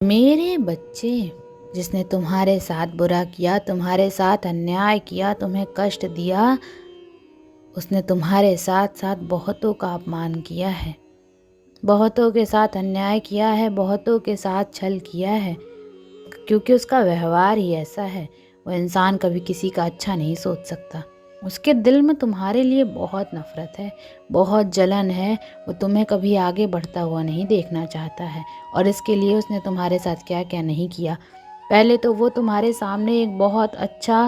मेरे बच्चे, जिसने तुम्हारे साथ बुरा किया, तुम्हारे साथ अन्याय किया, तुम्हें कष्ट दिया, उसने तुम्हारे साथ साथ बहुतों का अपमान किया है, बहुतों के साथ अन्याय किया है, बहुतों के साथ छल किया है। क्योंकि उसका व्यवहार ही ऐसा है। वो इंसान कभी किसी का अच्छा नहीं सोच सकता। उसके दिल में तुम्हारे लिए बहुत नफरत है, बहुत जलन है। वो तुम्हें कभी आगे बढ़ता हुआ नहीं देखना चाहता है। और इसके लिए उसने तुम्हारे साथ क्या क्या नहीं किया। पहले तो वो तुम्हारे सामने एक बहुत अच्छा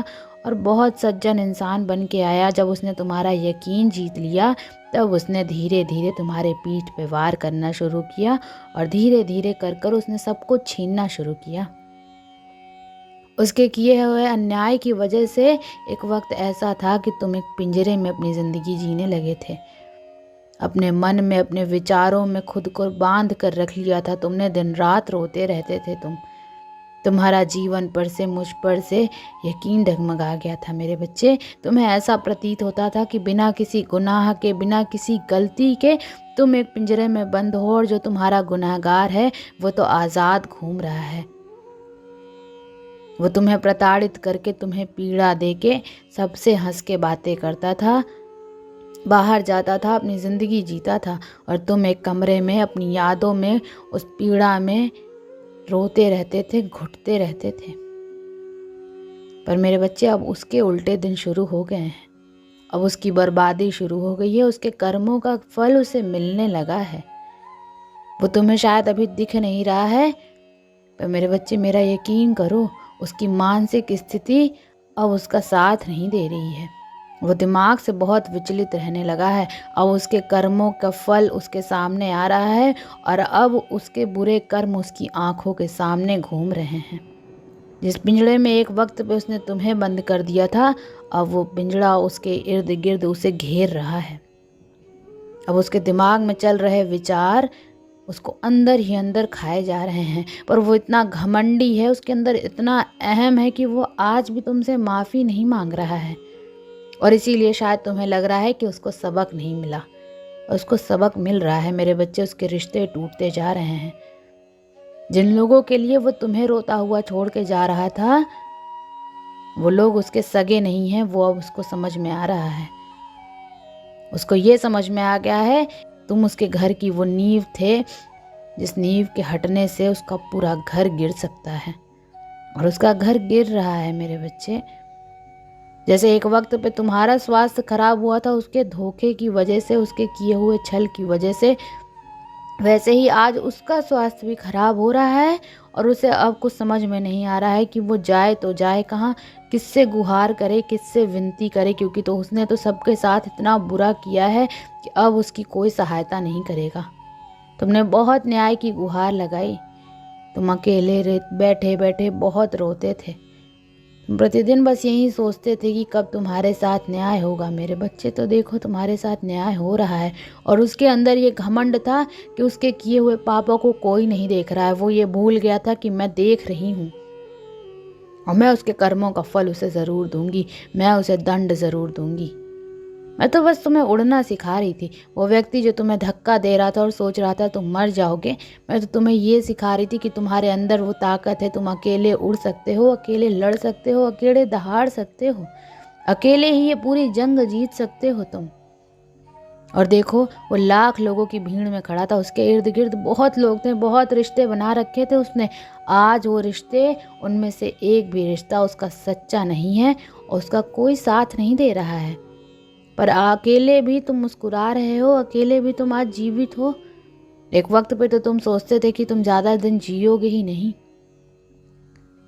और बहुत सज्जन इंसान बन के आया। जब उसने तुम्हारा यकीन जीत लिया, तब उसने धीरे धीरे तुम्हारे पीठ पे वार करना शुरू किया और धीरे धीरे कर कर उसने सब कुछ छीनना शुरू किया। उसके किए हुए अन्याय की वजह से एक वक्त ऐसा था कि तुम एक पिंजरे में अपनी ज़िंदगी जीने लगे थे। अपने मन में, अपने विचारों में खुद को बांध कर रख लिया था तुमने। दिन रात रोते रहते थे तुम्हारा जीवन पर से, मुझ पर से यकीन डगमगा गया था मेरे बच्चे। तुम्हें ऐसा प्रतीत होता था कि बिना किसी गुनाह के, बिना किसी गलती के तुम एक पिंजरे में बंद हो और जो तुम्हारा गुनहगार है वो तो आज़ाद घूम रहा है। वो तुम्हें प्रताड़ित करके, तुम्हें पीड़ा देके, सबसे हंस के बातें करता था, बाहर जाता था, अपनी ज़िंदगी जीता था और तुम एक कमरे में अपनी यादों में, उस पीड़ा में रोते रहते थे, घुटते रहते थे। पर मेरे बच्चे, अब उसके उल्टे दिन शुरू हो गए हैं। अब उसकी बर्बादी शुरू हो गई है। उसके कर्मों का फल उसे मिलने लगा है। वो तुम्हें शायद अभी दिख नहीं रहा है, पर मेरे बच्चे मेरा यकीन करो, उसकी मानसिक स्थिति अब उसका साथ नहीं दे रही है। वो दिमाग से बहुत विचलित रहने लगा है। अब उसके कर्मों का फल उसके सामने आ रहा है और अब उसके बुरे कर्म उसकी आंखों के सामने घूम रहे हैं। जिस पिंजड़े में एक वक्त पे उसने तुम्हें बंद कर दिया था, अब वो पिंजड़ा उसके इर्द गिर्द उसे घेर रहा है। अब उसके दिमाग में चल रहे विचार उसको अंदर ही अंदर खाए जा रहे हैं। पर वो इतना घमंडी है, उसके अंदर इतना अहम है कि वो आज भी तुमसे माफ़ी नहीं मांग रहा है। और इसीलिए शायद तुम्हें लग रहा है कि उसको सबक नहीं मिला। उसको सबक मिल रहा है मेरे बच्चे। उसके रिश्ते टूटते जा रहे हैं। जिन लोगों के लिए वो तुम्हें रोता हुआ छोड़ के जा रहा था, वो लोग उसके सगे नहीं हैं। वो अब उसको समझ में आ रहा है। उसको ये समझ में आ गया है, तुम उसके घर की वो नींव थे, जिस नींव के हटने से उसका पूरा घर गिर सकता है। और उसका घर गिर रहा है मेरे बच्चे। जैसे एक वक्त पे तुम्हारा स्वास्थ्य खराब हुआ था उसके धोखे की वजह से, उसके किए हुए छल की वजह से, वैसे ही आज उसका स्वास्थ्य भी खराब हो रहा है। और उसे अब कुछ समझ में नहीं आ रहा है कि वो जाए तो जाए कहाँ, किससे गुहार करे, किससे विनती करे। क्योंकि तो उसने तो सबके साथ इतना बुरा किया है कि अब उसकी कोई सहायता नहीं करेगा। तुमने बहुत न्याय की गुहार लगाई। तुम अकेले बैठे बैठे बहुत रोते थे। तुम प्रतिदिन बस यही सोचते थे कि कब तुम्हारे साथ न्याय होगा। मेरे बच्चे, तो देखो तुम्हारे साथ न्याय हो रहा है। और उसके अंदर ये घमंड था कि उसके किए हुए पापों को कोई नहीं देख रहा है। वो ये भूल गया था कि मैं देख रही हूँ और मैं उसके कर्मों का फल उसे ज़रूर दूंगी। मैं उसे दंड ज़रूर दूंगी। मैं तो बस तुम्हें उड़ना सिखा रही थी। वो व्यक्ति जो तुम्हें धक्का दे रहा था और सोच रहा था तुम मर जाओगे, मैं तो तुम्हें ये सिखा रही थी कि तुम्हारे अंदर वो ताकत है। तुम अकेले उड़ सकते हो, अकेले लड़ सकते हो, अकेले दहाड़ सकते हो, अकेले ही ये पूरी जंग जीत सकते हो तुम। और देखो, वो लाख लोगों की भीड़ में खड़ा था। उसके इर्द गिर्द बहुत लोग थे, बहुत रिश्ते बना रखे थे उसने। आज वो रिश्ते, उनमें से एक भी रिश्ता उसका सच्चा नहीं है और उसका कोई साथ नहीं दे रहा है। पर अकेले भी तुम मुस्कुरा रहे हो, अकेले भी तुम आज जीवित हो। एक वक्त पे तो तुम सोचते थे कि तुम ज़्यादा दिन जियोगे ही नहीं,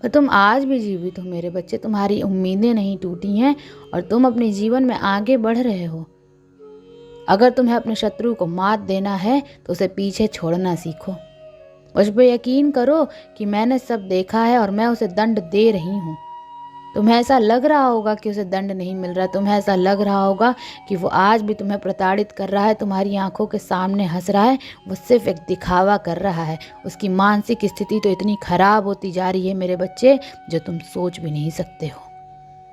पर तुम आज भी जीवित हो मेरे बच्चे। तुम्हारी उम्मीदें नहीं टूटी हैं और तुम अपने जीवन में आगे बढ़ रहे हो। अगर तुम्हें अपने शत्रु को मात देना है तो उसे पीछे छोड़ना सीखो। मुझ पर यकीन करो कि मैंने सब देखा है और मैं उसे दंड दे रही हूँ। तुम्हें ऐसा लग रहा होगा कि उसे दंड नहीं मिल रहा, तुम्हें ऐसा लग रहा होगा कि वो आज भी तुम्हें प्रताड़ित कर रहा है, तुम्हारी आंखों के सामने हंस रहा है। वो सिर्फ एक दिखावा कर रहा है। उसकी मानसिक स्थिति तो इतनी खराब होती जा रही है मेरे बच्चे, जो तुम सोच भी नहीं सकते हो।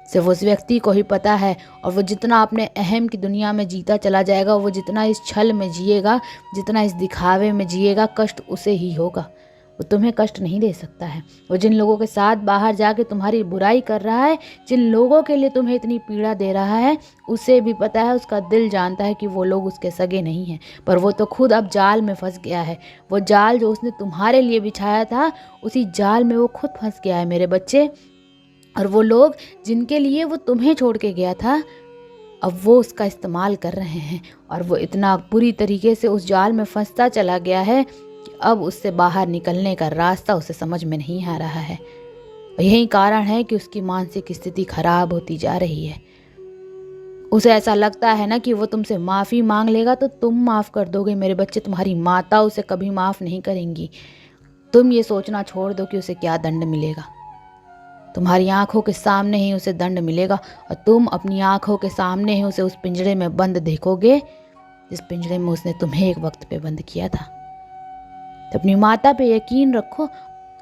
सिर्फ उस व्यक्ति को ही पता है। और वो जितना अपने अहम की दुनिया में जीता चला जाएगा, वो जितना इस छल में जिएगा, जितना इस दिखावे में जिएगा, कष्ट उसे ही होगा। वो तुम्हें कष्ट नहीं दे सकता है। वो जिन लोगों के साथ बाहर जाके तुम्हारी बुराई कर रहा है, जिन लोगों के लिए तुम्हें इतनी पीड़ा दे रहा है, उसे भी पता है, उसका दिल जानता है कि वो लोग उसके सगे नहीं हैं, पर वो तो खुद अब जाल में फंस गया है। वो जाल जो उसने तुम्हारे लिए बिछाया था, उसी जाल में वो खुद फंस गया है मेरे बच्चे। और वो लोग जिनके लिए वो तुम्हें छोड़ के गया था, अब वो उसका इस्तेमाल कर रहे हैं, और वो इतना बुरी तरीके से उस जाल में फंसता चला गया है कि अब उससे बाहर निकलने का रास्ता उसे समझ में नहीं आ रहा है। और यही कारण है कि उसकी मानसिक स्थिति खराब होती जा रही है। उसे ऐसा लगता है ना कि वो तुमसे माफ़ी मांग लेगा तो तुम माफ़ कर दोगे मेरे बच्चे, तुम्हारी माता उसे कभी माफ़ नहीं करेंगी। तुम ये सोचना छोड़ दो कि उसे क्या दंड मिलेगा। तुम्हारी आंखों के सामने ही उसे दंड मिलेगा, और तुम अपनी आंखों के सामने ही उसे उस पिंजरे में बंद देखोगे जिस पिंजरे में उसने तुम्हें एक वक्त पे बंद किया था। तो अपनी माता पे यकीन रखो।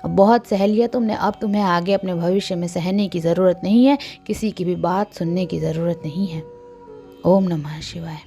अब बहुत सह लिया तुमने, अब तुम्हें आगे अपने भविष्य में सहने की ज़रूरत नहीं है, किसी की भी बात सुनने की ज़रूरत नहीं है। ओम नमः शिवाय।